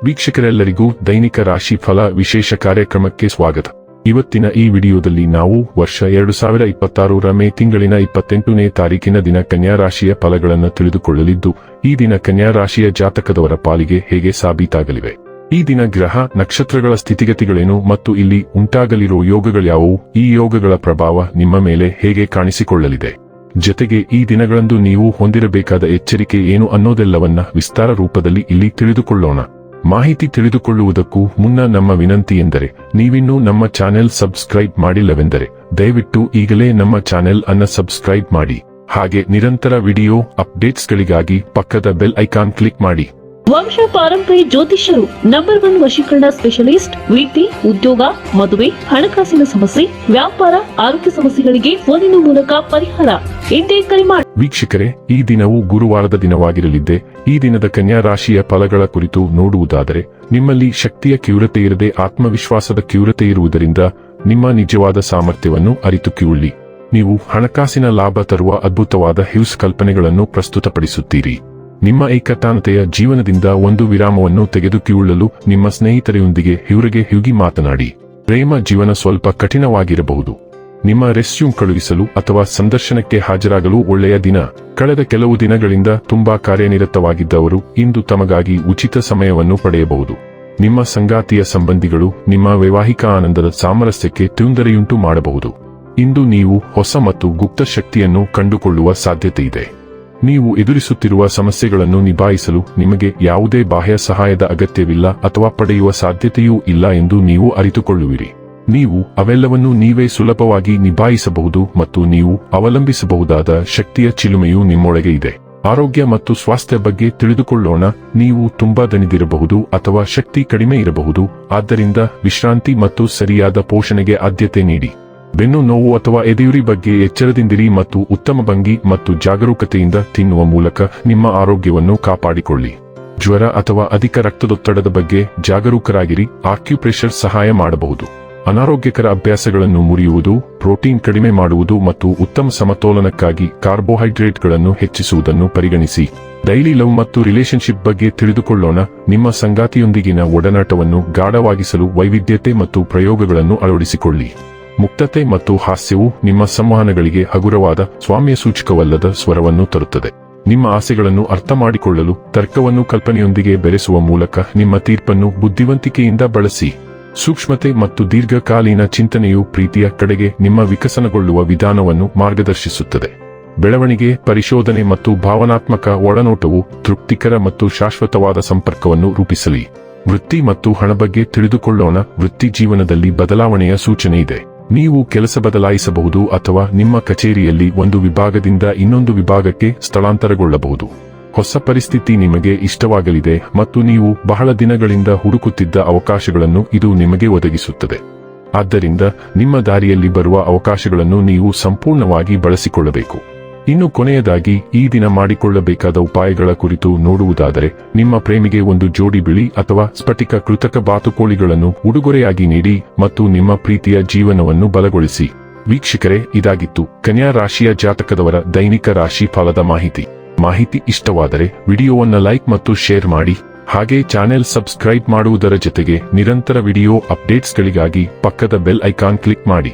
ವೀಕ್ಷಕರೆಲ್ಲರಿಗೂ ದೈನಿಕ ರಾಶಿ ಫಲ ವಿಶೇಷ ಕಾರ್ಯಕ್ರಮಕ್ಕೆ ಸ್ವಾಗತ. ಇವತ್ತಿನ ಈ ವಿಡಿಯೋದಲ್ಲಿ ನಾವು ವರ್ಷ 2026ರ ಮೇ ತಿಂಗಳಿನ 28ನೇ ತಾರೀಕಿನ ದಿನ ಕನ್ಯಾ ರಾಶಿಯ ಫಲಗಳನ್ನು ತಿಳಿದುಕೊಳ್ಳಲಿದ್ದು, ಈ ದಿನ ಕನ್ಯಾ ರಾಶಿಯ ಜಾತಕದವರ ಪಾಲಿಗೆ ಹೇಗೆ ಸಾಬೀತಾಗಲಿವೆ, ಈ ದಿನ ಗ್ರಹ ನಕ್ಷತ್ರಗಳ ಸ್ಥಿತಿಗತಿಗಳೇನು ಮತ್ತು ಇಲ್ಲಿ ಉಂಟಾಗಲಿರುವ ಯೋಗಗಳ್ಯಾವುವು, ಈ ಯೋಗಗಳ ಪ್ರಭಾವ ನಿಮ್ಮ ಮೇಲೆ ಹೇಗೆ ಕಾಣಿಸಿಕೊಳ್ಳಲಿದೆ, ಜೊತೆಗೆ ಈ ದಿನಗಳಂದು ನೀವು ಹೊಂದಿರಬೇಕಾದ ಎಚ್ಚರಿಕೆ ಏನು ಅನ್ನೋದೆಲ್ಲವನ್ನ ವಿಸ್ತಾರ ರೂಪದಲ್ಲಿ ಇಲ್ಲಿ ತಿಳಿದುಕೊಳ್ಳೋಣ. ಮಾಹಿತಿ ತಿಳಿದುಕೊಳ್ಳುವುದಕ್ಕೂ ಮುನ್ನ ನಮ್ಮ ವಿನಂತಿ ಎಂದರೆ, ನೀವಿನ್ನೂ ನಮ್ಮ ಚಾನೆಲ್ ಸಬ್ಸ್ಕ್ರೈಬ್ ಮಾಡಿಲ್ಲವೆಂದರೆ ದಯವಿಟ್ಟು ಈಗಲೇ ನಮ್ಮ ಚಾನೆಲ್ ಅನ್ನು ಸಬ್ಸ್ಕ್ರೈಬ್ ಮಾಡಿ. ಹಾಗೆ ನಿರಂತರ ವಿಡಿಯೋ ಅಪ್ಡೇಟ್ಸ್ಗಳಿಗಾಗಿ ಪಕ್ಕದ ಬೆಲ್ ಐಕಾನ್ ಕ್ಲಿಕ್ ಮಾಡಿ. ವಂಶ ಪಾರಂಪರ್ಯ ಜ್ಯೋತಿಷ್ಯರು ನಂಬರ್ 1 ವಶೀಕರಣ ಸ್ಪೆಷಲಿಸ್ಟ್. ವಿದ್ಯೆ, ಉದ್ಯೋಗ, ಮದುವೆ, ಹಣಕಾಸಿನ ಸಮಸ್ಯೆ, ವ್ಯಾಪಾರ, ಆರೋಗ್ಯ ಸಮಸ್ಯೆಗಳಿಗೆ ಫೋನಿನ ಮೂಲಕ ಪರಿಹಾರ. ಇಂದೇ ಕರೆ ಮಾಡಿ. ವೀಕ್ಷಕರೇ, ಈ ದಿನವು ಗುರುವಾರದ ದಿನವಾಗಿರಲಿದ್ದೆ. ಈ ದಿನದ ಕನ್ಯಾ ರಾಶಿಯ ಫಲಗಳ ಕುರಿತು ನೋಡುವುದಾದರೆ, ನಿಮ್ಮಲ್ಲಿ ಶಕ್ತಿಯ ತೀವ್ರತೆ ಇರದೆ ಆತ್ಮವಿಶ್ವಾಸದ ತೀವ್ರತೆ ಇರುವುದರಿಂದ ನಿಮ್ಮ ನಿಜವಾದ ಸಾಮರ್ಥ್ಯವನ್ನು ಅರಿತು ಕಿವುಳ್ಳಿ. ನೀವು ಹಣಕಾಸಿನ ಲಾಭ ತರುವ ಅದ್ಭುತವಾದ ಹ್ಯೂಸ್ ಕಲ್ಪನೆಗಳನ್ನು ಪ್ರಸ್ತುತಪಡಿಸುತ್ತೀರಿ. ನಿಮ್ಮ ಏಕತಾನತೆಯ ಜೀವನದಿಂದ ಒಂದು ವಿರಾಮವನ್ನು ತೆಗೆದುಕೊಳ್ಳಲು ನಿಮ್ಮ ಸ್ನೇಹಿತರೊಂದಿಗೆ ಹ್ಯೂಗಿ ಮಾತನಾಡಿ. ಪ್ರೇಮ ಜೀವನ ಸ್ವಲ್ಪ ಕಠಿಣವಾಗಿರಬಹುದು. ನಿಮ್ಮ ರೆಸ್ಯೂಮ್ ಕಳುಹಿಸಲು ಅಥವಾ ಸಂದರ್ಶನಕ್ಕೆ ಹಾಜರಾಗಲು ಒಳ್ಳೆಯ ದಿನ. ಕಳೆದ ಕೆಲವು ದಿನಗಳಿಂದ ತುಂಬಾ ಕಾರ್ಯನಿರತವಾಗಿದ್ದವರು ಇಂದು ತಮಗಾಗಿ ಉಚಿತ ಸಮಯವನ್ನು ಪಡೆಯಬಹುದು. ನಿಮ್ಮ ಸಂಗಾತಿಯ ಸಂಬಂಧಿಗಳು ನಿಮ್ಮ ವೈವಾಹಿಕ ಆನಂದದ ಸಾಮರಸ್ಯಕ್ಕೆ ತೊಂದರೆಯುಂಟು ಮಾಡಬಹುದು. ಇಂದು ನೀವು ಹೊಸ ಮತ್ತು ಗುಪ್ತ ಶಕ್ತಿಯನ್ನು ಕಂಡುಕೊಳ್ಳುವ ಸಾಧ್ಯತೆಯಿದೆ. ನೀವು ಎದುರಿಸುತ್ತಿರುವ ಸಮಸ್ಯೆಗಳನ್ನು ನಿಭಾಯಿಸಲು ನಿಮಗೆ ಯಾವುದೇ ಬಾಹ್ಯ ಸಹಾಯದ ಅಗತ್ಯವಿಲ್ಲ ಅಥವಾ ಪಡೆಯುವ ಸಾಧ್ಯತೆಯೂ ಇಲ್ಲ ಎಂದು ನೀವು ಅರಿತುಕೊಳ್ಳುವಿರಿ. ನೀವು ಅವೆಲ್ಲವನ್ನೂ ನೀವೇ ಸುಲಭವಾಗಿ ನಿಭಾಯಿಸಬಹುದು ಮತ್ತು ನೀವು ಅವಲಂಬಿಸಬಹುದಾದ ಶಕ್ತಿಯ ಚಿಲುಮೆಯೂ ನಿಮ್ಮೊಳಗೆ ಇದೆ. ಆರೋಗ್ಯ ಮತ್ತು ಸ್ವಾಸ್ಥ್ಯ ಬಗ್ಗೆ ತಿಳಿದುಕೊಳ್ಳೋಣ. ನೀವು ತುಂಬಾ ದಣಿದಿರಬಹುದು ಅಥವಾ ಶಕ್ತಿ ಕಡಿಮೆ ಇರಬಹುದು. ಆದ್ದರಿಂದ ವಿಶ್ರಾಂತಿ ಮತ್ತು ಸರಿಯಾದ ಪೋಷಣೆಗೆ ಆದ್ಯತೆ ನೀಡಿ. ಬೆನ್ನು ನೋವು ಅಥವಾ ಎದೆಯುರಿ ಬಗ್ಗೆ ಎಚ್ಚರದಿಂದಿರಿ ಮತ್ತು ಉತ್ತಮ ಭಂಗಿ ಮತ್ತು ಜಾಗರೂಕತೆಯಿಂದ ತಿನ್ನುವ ಮೂಲಕ ನಿಮ್ಮ ಆರೋಗ್ಯವನ್ನು ಕಾಪಾಡಿಕೊಳ್ಳಿ. ಜ್ವರ ಅಥವಾ ಅಧಿಕ ರಕ್ತದೊತ್ತಡದ ಬಗ್ಗೆ ಜಾಗರೂಕರಾಗಿರಿ. ಆಕ್ಯುಪ್ರೆಷರ್ ಸಹಾಯ ಮಾಡಬಹುದು. ಅನಾರೋಗ್ಯಕರ ಅಭ್ಯಾಸಗಳನ್ನು ಮುರಿಯುವುದು, ಪ್ರೋಟೀನ್ ಕಡಿಮೆ ಮಾಡುವುದು ಮತ್ತು ಉತ್ತಮ ಸಮತೋಲನಕ್ಕಾಗಿ ಕಾರ್ಬೋಹೈಡ್ರೇಟ್ಗಳನ್ನು ಹೆಚ್ಚಿಸುವುದನ್ನು ಪರಿಗಣಿಸಿ. ಡೈಲಿ ಲವ್ ಮತ್ತು ರಿಲೇಶನ್ಶಿಪ್ ಬಗ್ಗೆ ತಿಳಿದುಕೊಳ್ಳೋಣ. ನಿಮ್ಮ ಸಂಗಾತಿಯೊಂದಿಗಿನ ಒಡನಾಟವನ್ನು ಗಾಢವಾಗಿಸಲು ವೈವಿಧ್ಯತೆ ಮತ್ತು ಪ್ರಯೋಗಗಳನ್ನು ಅಳವಡಿಸಿಕೊಳ್ಳಿ. ಮುಕ್ತತೆ ಮತ್ತು ಹಾಸ್ಯವು ನಿಮ್ಮ ಸಂವಹನಗಳಿಗೆ ಹಗುರವಾದ ಸ್ವಾಮ್ಯ ಸೂಚಕವಲ್ಲದ ಸ್ವರವನ್ನು ತರುತ್ತದೆ. ನಿಮ್ಮ ಆಸೆಗಳನ್ನು ಅರ್ಥ ಮಾಡಿಕೊಳ್ಳಲು ತರ್ಕವನ್ನು ಕಲ್ಪನೆಯೊಂದಿಗೆ ಬೆರೆಸುವ ಮೂಲಕ ನಿಮ್ಮ ತೀರ್ಪನ್ನು ಬುದ್ಧಿವಂತಿಕೆಯಿಂದ ಬಳಸಿ. ಸೂಕ್ಷ್ಮತೆ ಮತ್ತು ದೀರ್ಘಕಾಲೀನ ಚಿಂತನೆಯು ಪ್ರೀತಿಯ ಕಡೆಗೆ ನಿಮ್ಮ ವಿಕಸನಗೊಳ್ಳುವ ವಿಧಾನವನ್ನು ಮಾರ್ಗದರ್ಶಿಸುತ್ತದೆ. ಬೆಳವಣಿಗೆ, ಪರಿಶೋಧನೆ ಮತ್ತು ಭಾವನಾತ್ಮಕ ಒಳನೋಟವು ತೃಪ್ತಿಕರ ಮತ್ತು ಶಾಶ್ವತವಾದ ಸಂಪರ್ಕವನ್ನು ರೂಪಿಸಲಿ. ವೃತ್ತಿ ಮತ್ತು ಹಣ ಬಗ್ಗೆ ತಿಳಿದುಕೊಳ್ಳೋಣ. ವೃತ್ತಿ ಜೀವನದಲ್ಲಿ ಬದಲಾವಣೆಯ ಸೂಚನೆ ಇದೆ. ನೀವು ಕೆಲಸ ಬದಲಾಯಿಸಬಹುದು ಅಥವಾ ನಿಮ್ಮ ಕಚೇರಿಯಲ್ಲಿ ಒಂದು ವಿಭಾಗದಿಂದ ಇನ್ನೊಂದು ವಿಭಾಗಕ್ಕೆ ಸ್ಥಳಾಂತರಗೊಳ್ಳಬಹುದು. ಹೊಸ ಪರಿಸ್ಥಿತಿ ನಿಮಗೆ ಇಷ್ಟವಾಗಲಿದೆ ಮತ್ತು ನೀವು ಬಹಳ ದಿನಗಳಿಂದ ಹುಡುಕುತ್ತಿದ್ದ ಅವಕಾಶಗಳನ್ನು ಇದು ನಿಮಗೆ ಒದಗಿಸುತ್ತದೆ. ಆದ್ದರಿಂದ ನಿಮ್ಮ ದಾರಿಯಲ್ಲಿ ಬರುವ ಅವಕಾಶಗಳನ್ನು ನೀವು ಸಂಪೂರ್ಣವಾಗಿ ಬಳಸಿಕೊಳ್ಳಬೇಕು. ಇನ್ನು ಕೊನೆಯದಾಗಿ ಈ ದಿನ ಮಾಡಿಕೊಳ್ಳಬೇಕಾದ ಉಪಾಯಗಳ ಕುರಿತು ನೋಡುವುದಾದರೆ, ನಿಮ್ಮ ಪ್ರೇಮಿಗೆ ಒಂದು ಜೋಡಿ ಬಿಳಿ ಅಥವಾ ಸ್ಫಟಿಕ ಕೃತಕ ಬಾತುಕೋಳಿಗಳನ್ನು ಉಡುಗೊರೆಯಾಗಿ ನೀಡಿ ಮತ್ತು ನಿಮ್ಮ ಪ್ರೀತಿಯ ಜೀವನವನ್ನು ಬಲಗೊಳಿಸಿ. ವೀಕ್ಷಕರೇ, ಇದಾಗಿತ್ತು ಕನ್ಯಾ ರಾಶಿಯ ಜಾತಕದವರ ದೈನಿಕ ರಾಶಿ ಫಲದ ಮಾಹಿತಿ ಇಷ್ಟವಾದರೆ ವಿಡಿಯೋವನ್ನು ಲೈಕ್ ಮತ್ತು ಶೇರ್ ಮಾಡಿ. ಹಾಗೆ ಚಾನೆಲ್ ಸಬ್ಸ್ಕ್ರೈಬ್ ಮಾಡುವುದರ ಜೊತೆಗೆ ನಿರಂತರ ವಿಡಿಯೋ ಅಪ್ಡೇಟ್ಸ್ಗಳಿಗಾಗಿ ಪಕ್ಕದ ಬೆಲ್ ಐಕಾನ್ ಕ್ಲಿಕ್ ಮಾಡಿ.